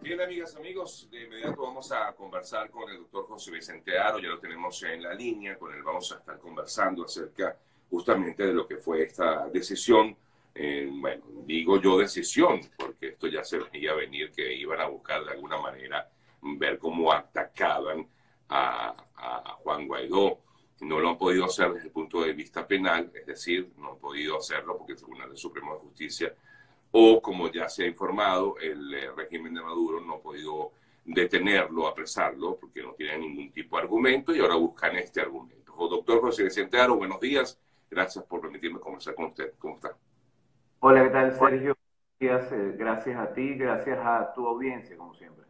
Bien, amigas, amigos, de inmediato vamos a conversar con el doctor José Vicente Haro, ya lo tenemos en la línea, con él vamos a estar conversando acerca justamente de lo que fue esta decisión, bueno, digo yo decisión, porque esto ya se veía venir que iban a buscar de alguna manera ver cómo atacaban a Juan Guaidó. No lo han podido hacer desde el punto de vista penal, es decir, no han podido hacerlo porque el Tribunal Supremo de Justicia o como ya se ha informado, el régimen de Maduro no ha podido detenerlo, apresarlo, porque no tiene ningún tipo de argumento y ahora buscan este argumento. Doctor José Vicente Haro, buenos días. Gracias por permitirme conversar con usted. ¿Cómo está? Hola, ¿qué tal, Sergio? Gracias a ti, gracias a tu audiencia, como siempre.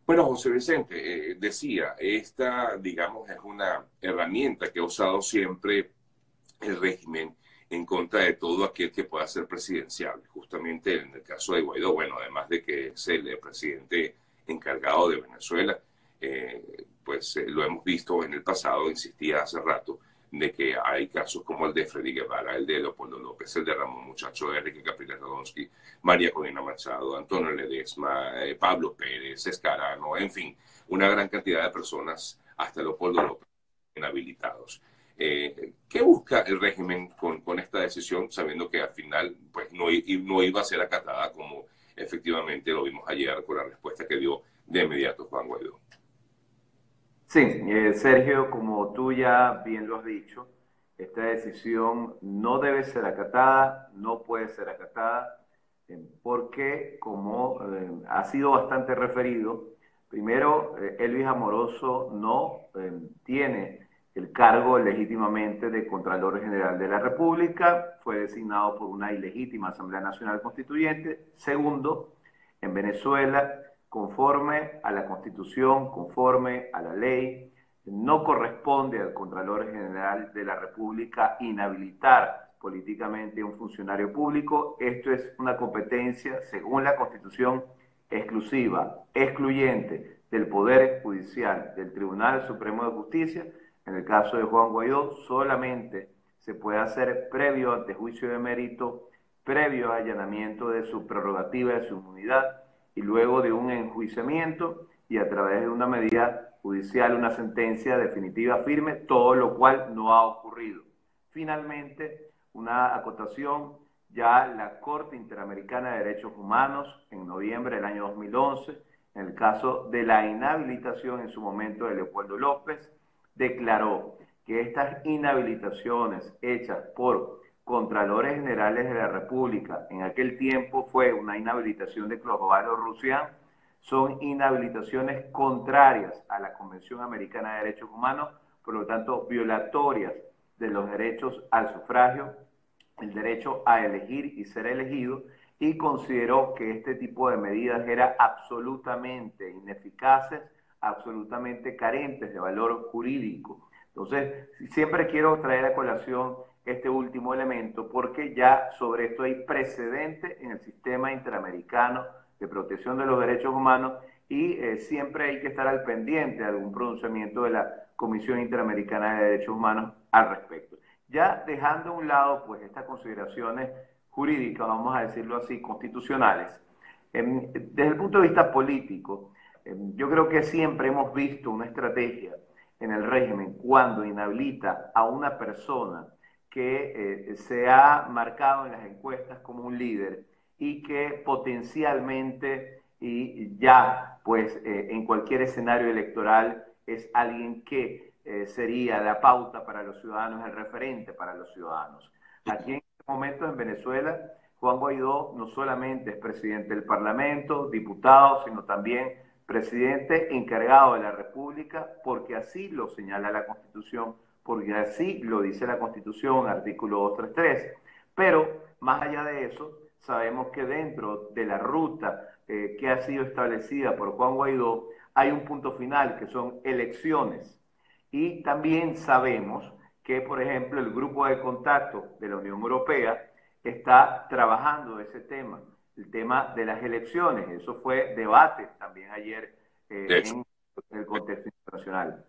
Bueno, José Vicente, decía, esta, digamos, es una herramienta que ha usado siempre el régimen en contra de todo aquel que pueda ser presidencial. Justamente en el caso de Guaidó, bueno, además de que es el presidente encargado de Venezuela, lo hemos visto en el pasado, insistía hace rato, de que hay casos como el de Freddy Guevara, el de Leopoldo López, el de Ramón Muchacho, de Enrique Capriles Radonsky, María Corina Machado, Antonio Ledesma, Pablo Pérez, Escarano, en fin, una gran cantidad de personas, hasta Leopoldo López, inhabilitados. ¿Qué busca el régimen con esta decisión, sabiendo que al final pues, no iba a ser acatada como efectivamente lo vimos ayer con la respuesta que dio de inmediato Juan Guaidó? Sí, Sergio, como tú ya bien lo has dicho, esta decisión no debe ser acatada, no puede ser acatada, porque como ha sido bastante referido, primero, Elvis Amoroso no tiene el cargo legítimamente de Contralor General de la República, fue designado por una ilegítima Asamblea Nacional Constituyente. Segundo, en Venezuela, conforme a la Constitución, conforme a la ley, no corresponde al Contralor General de la República inhabilitar políticamente a un funcionario público. Esto es una competencia, según la Constitución, exclusiva, excluyente del Poder Judicial, del Tribunal Supremo de Justicia. En el caso de Juan Guaidó, solamente se puede hacer previo ante juicio de mérito, previo allanamiento de su prerrogativa, de su inmunidad, y luego de un enjuiciamiento y a través de una medida judicial, una sentencia definitiva firme, todo lo cual no ha ocurrido. Finalmente, una acotación, ya la Corte Interamericana de Derechos Humanos, en noviembre del año 2011, en el caso de la inhabilitación en su momento de Leopoldo López, declaró que estas inhabilitaciones hechas por Contralores Generales de la República, en aquel tiempo fue una inhabilitación de Clodovaro Rouzián, son inhabilitaciones contrarias a la Convención Americana de Derechos Humanos, por lo tanto violatorias de los derechos al sufragio, el derecho a elegir y ser elegido, y consideró que este tipo de medidas eran absolutamente ineficaces, absolutamente carentes de valor jurídico. Entonces, siempre quiero traer a colación este último elemento porque ya sobre esto hay precedente en el sistema interamericano de protección de los derechos humanos y siempre hay que estar al pendiente de algún pronunciamiento de la Comisión Interamericana de Derechos Humanos al respecto. Ya dejando a un lado pues estas consideraciones jurídicas, vamos a decirlo así, constitucionales, desde el punto de vista político, yo creo que siempre hemos visto una estrategia en el régimen cuando inhabilita a una persona que se ha marcado en las encuestas como un líder y que potencialmente y ya pues en cualquier escenario electoral es alguien que sería la pauta para los ciudadanos, el referente para los ciudadanos. Aquí en este momento en Venezuela, Juan Guaidó no solamente es presidente del Parlamento, diputado, sino también presidente encargado de la República, porque así lo señala la Constitución, porque así lo dice la Constitución, artículo 233. Pero más allá de eso, sabemos que dentro de la ruta que ha sido establecida por Juan Guaidó, hay un punto final, que son elecciones. Y también sabemos que, por ejemplo, el grupo de contacto de la Unión Europea está trabajando ese tema, el tema de las elecciones. Eso fue debate también ayer De hecho. en el contexto internacional.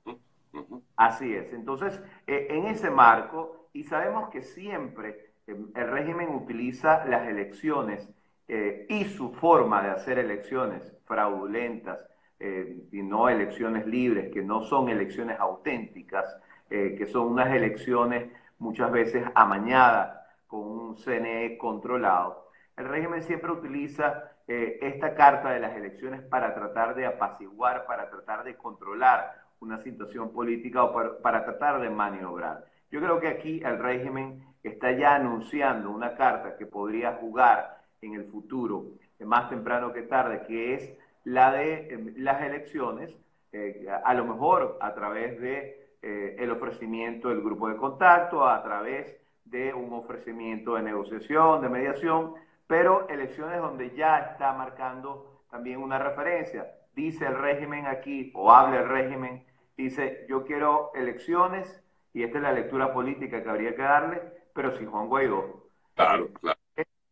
Uh -huh. Así es. Entonces, en ese marco, y sabemos que siempre el régimen utiliza las elecciones y su forma de hacer elecciones fraudulentas y no elecciones libres, que no son elecciones auténticas, que son unas elecciones muchas veces amañadas con un CNE controlado. El régimen siempre utiliza esta carta de las elecciones para tratar de apaciguar, para tratar de controlar una situación política o para tratar de maniobrar. Yo creo que aquí el régimen está ya anunciando una carta que podría jugar en el futuro, más temprano que tarde, que es la de las elecciones, a lo mejor a través de el ofrecimiento del grupo de contacto, a través de un ofrecimiento de negociación, de mediación, pero elecciones donde ya está marcando también una referencia. Dice el régimen aquí, o habla el régimen, dice, yo quiero elecciones, y esta es la lectura política que habría que darle, pero sin Juan Guaidó. Claro, claro.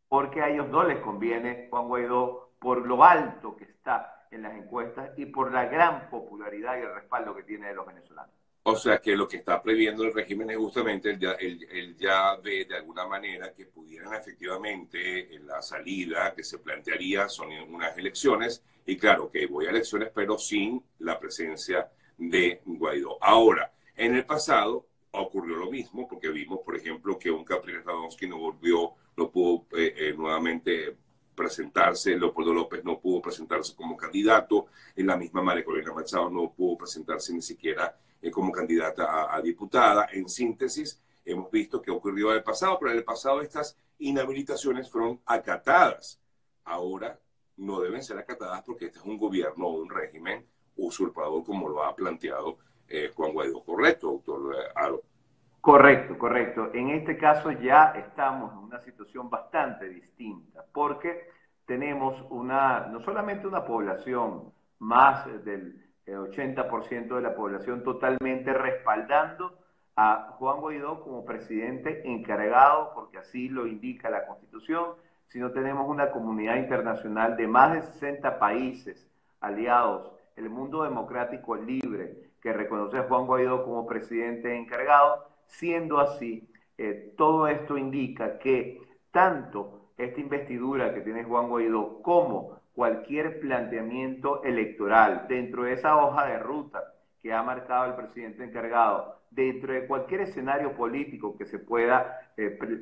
Porque a ellos no les conviene Juan Guaidó por lo alto que está en las encuestas y por la gran popularidad y el respaldo que tiene de los venezolanos. O sea que lo que está previendo el régimen es justamente, él ya ve de alguna manera que pudieran efectivamente en la salida que se plantearía son unas elecciones, y claro que voy a elecciones pero sin la presencia de Guaidó. Ahora, en el pasado ocurrió lo mismo, porque vimos, por ejemplo, que un Capriles Radonsky no pudo nuevamente presentarse, Leopoldo López no pudo presentarse como candidato, en la misma María Corina Machado no pudo presentarse ni siquiera como candidata a diputada. En síntesis, hemos visto que ocurrió en el pasado, pero en el pasado estas inhabilitaciones fueron acatadas. Ahora no deben ser acatadas porque este es un gobierno o un régimen usurpador, como lo ha planteado Juan Guaidó. ¿Correcto, doctor Aro? Correcto, correcto. En este caso ya estamos en una situación bastante distinta, porque tenemos no solamente una población, más del 80% de la población totalmente respaldando a Juan Guaidó como presidente encargado, porque así lo indica la Constitución, sino tenemos una comunidad internacional de más de 60 países aliados, el mundo democrático libre, que reconoce a Juan Guaidó como presidente encargado. Siendo así, todo esto indica que tanto esta investidura que tiene Juan Guaidó como cualquier planteamiento electoral dentro de esa hoja de ruta que ha marcado el presidente encargado, dentro de cualquier escenario político que se pueda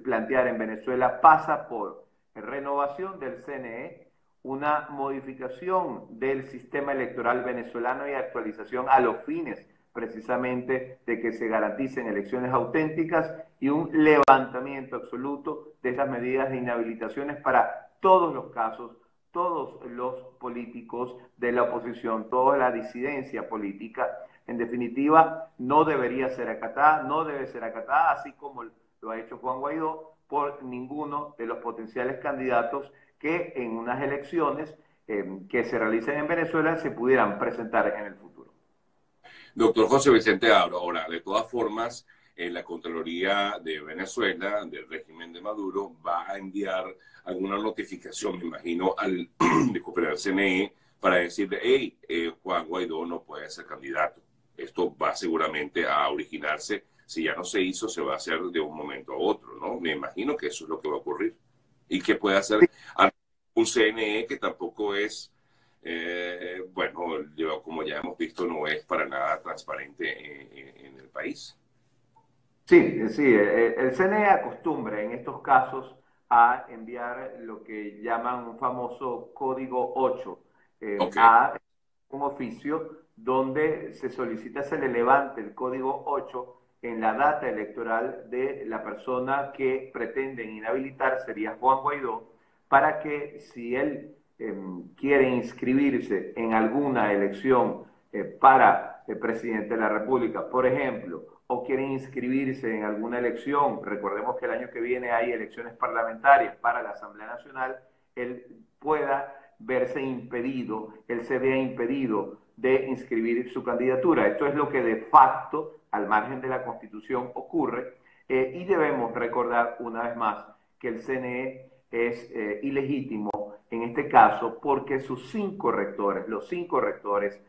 plantear en Venezuela, pasa por renovación del CNE, una modificación del sistema electoral venezolano y actualización a los fines precisamente de que se garanticen elecciones auténticas y un levantamiento absoluto de estas medidas de inhabilitaciones para todos los casos, todos los políticos de la oposición, toda la disidencia política. En definitiva, no debería ser acatada, no debe ser acatada, así como lo ha hecho Juan Guaidó, por ninguno de los potenciales candidatos que en unas elecciones que se realicen en Venezuela se pudieran presentar en el futuro. Doctor José Vicente Abro, ahora, de todas formas, la Contraloría de Venezuela, del régimen de Maduro, va a enviar alguna notificación, me imagino, disculpe, al CNE para decirle, hey, Juan Guaidó no puede ser candidato. Esto va seguramente a originarse, si ya no se hizo, se va a hacer de un momento a otro, ¿no? Me imagino que eso es lo que va a ocurrir. ¿Y qué puede hacer un CNE que tampoco es... bueno, como ya hemos visto, no es para nada transparente en el país? Sí, sí, el CNE acostumbra en estos casos a enviar lo que llaman un famoso código 8 Ok. a un oficio donde se solicita se le levante el código 8 en la data electoral de la persona que pretenden inhabilitar, sería Juan Guaidó, para que si él quiere inscribirse en alguna elección para el presidente de la República, por ejemplo, o quieren inscribirse en alguna elección, recordemos que el año que viene hay elecciones parlamentarias para la Asamblea Nacional, él pueda verse impedido, él se vea impedido de inscribir su candidatura. Esto es lo que de facto, al margen de la Constitución, ocurre, y debemos recordar una vez más que el CNE es ilegítimo en este caso porque sus 5 rectores, los 5 rectores,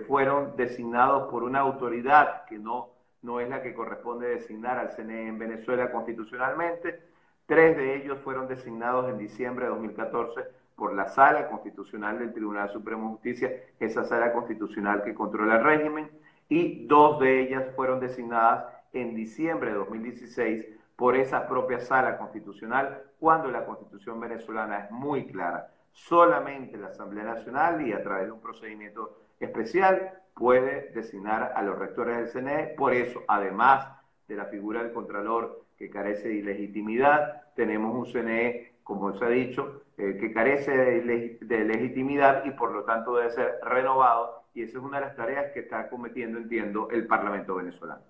fueron designados por una autoridad que no es la que corresponde designar al CNE en Venezuela constitucionalmente, 3 de ellos fueron designados en diciembre de 2014 por la Sala Constitucional del Tribunal Supremo de Justicia, esa Sala Constitucional que controla el régimen, y 2 de ellas fueron designadas en diciembre de 2016 por esa propia Sala Constitucional, cuando la Constitución venezolana es muy clara. Solamente la Asamblea Nacional, y a través de un procedimiento especial, puede designar a los rectores del CNE. Por eso, además de la figura del Contralor, que carece de ilegitimidad, tenemos un CNE, como se ha dicho, que carece de legitimidad y por lo tanto debe ser renovado, y esa es una de las tareas que está cometiendo, entiendo, el Parlamento venezolano.